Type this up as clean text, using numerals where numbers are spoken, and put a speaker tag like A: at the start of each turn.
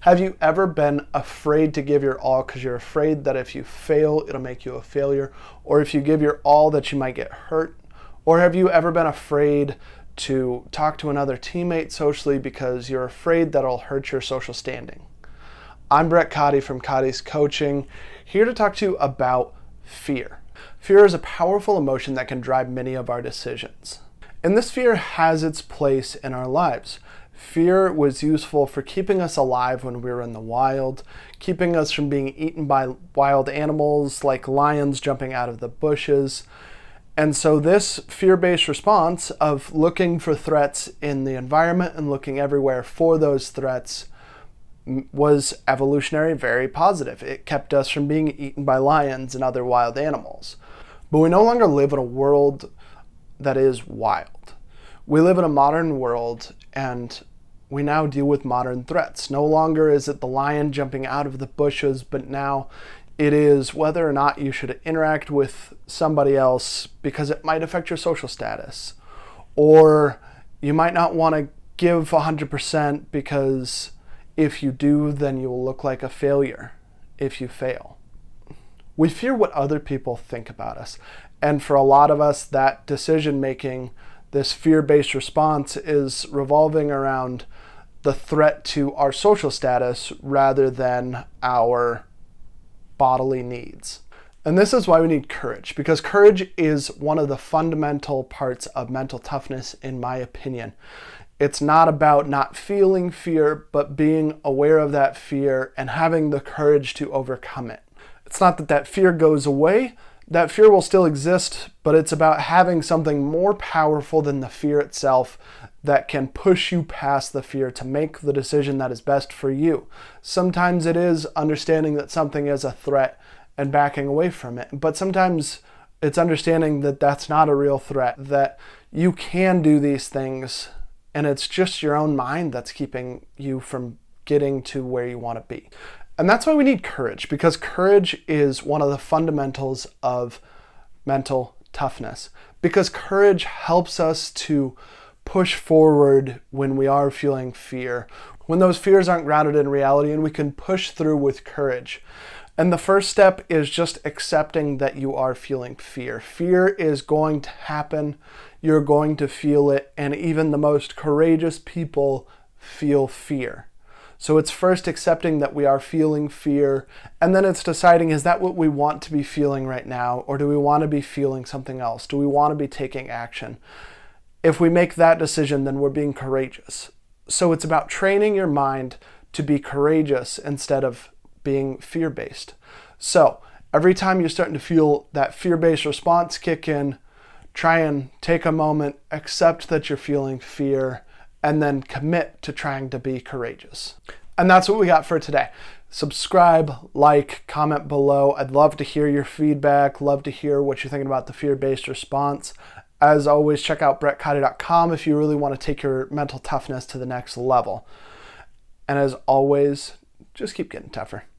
A: Have you ever been afraid to give your all because you're afraid that if you fail, it'll make you a failure? Or if you give your all, that you might get hurt? Or have you ever been afraid to talk to another teammate socially because you're afraid that it'll hurt your social standing? I'm Brett Cotty from Cotty's Coaching, here to talk to you about fear. Fear is a powerful emotion that can drive many of our decisions. And this fear has its place in our lives. Fear was useful for keeping us alive when we were in the wild, keeping us from being eaten by wild animals like lions jumping out of the bushes. And so this fear-based response of looking for threats in the environment and looking everywhere for those threats was evolutionary, very positive. It kept us from being eaten by lions and other wild animals. But we no longer live in a world that is wild. We live in a modern world, and we now deal with modern threats. No longer is it the lion jumping out of the bushes, but now it is whether or not you should interact with somebody else because it might affect your social status. Or you might not want to give 100% because if you do, then you will look like a failure if you fail. We fear what other people think about us. And for a lot of us, that decision making, this fear-based response, is revolving around the threat to our social status rather than our bodily needs. And this is why we need courage, because courage is one of the fundamental parts of mental toughness, in my opinion. It's not about not feeling fear, but being aware of that fear and having the courage to overcome it. It's not that that fear goes away. That fear will still exist, but it's about having something more powerful than the fear itself that can push you past the fear to make the decision that is best for you. Sometimes it is understanding that something is a threat and backing away from it, but sometimes it's understanding that that's not a real threat, that you can do these things, and it's just your own mind that's keeping you from getting to where you want to be. And that's why we need courage, because courage is one of the fundamentals of mental toughness. Because courage helps us to push forward when we are feeling fear, when those fears aren't grounded in reality, and we can push through with courage. And the first step is just accepting that you are feeling fear. Fear is going to happen. You're going to feel it. And even the most courageous people feel fear. So it's first accepting that we are feeling fear, and then it's deciding, is that what we want to be feeling right now, or do we want to be feeling something else? Do we want to be taking action? If we make that decision, then we're being courageous. So it's about training your mind to be courageous instead of being fear-based. So every time you're starting to feel that fear-based response kick in, try and take a moment, accept that you're feeling fear, and then commit to trying to be courageous. And that's what we got for today. Subscribe, like, comment below. I'd love to hear your feedback, love to hear what you're thinking about the fear-based response. As always, check out brettcotty.com if you really want to take your mental toughness to the next level. And as always, just keep getting tougher.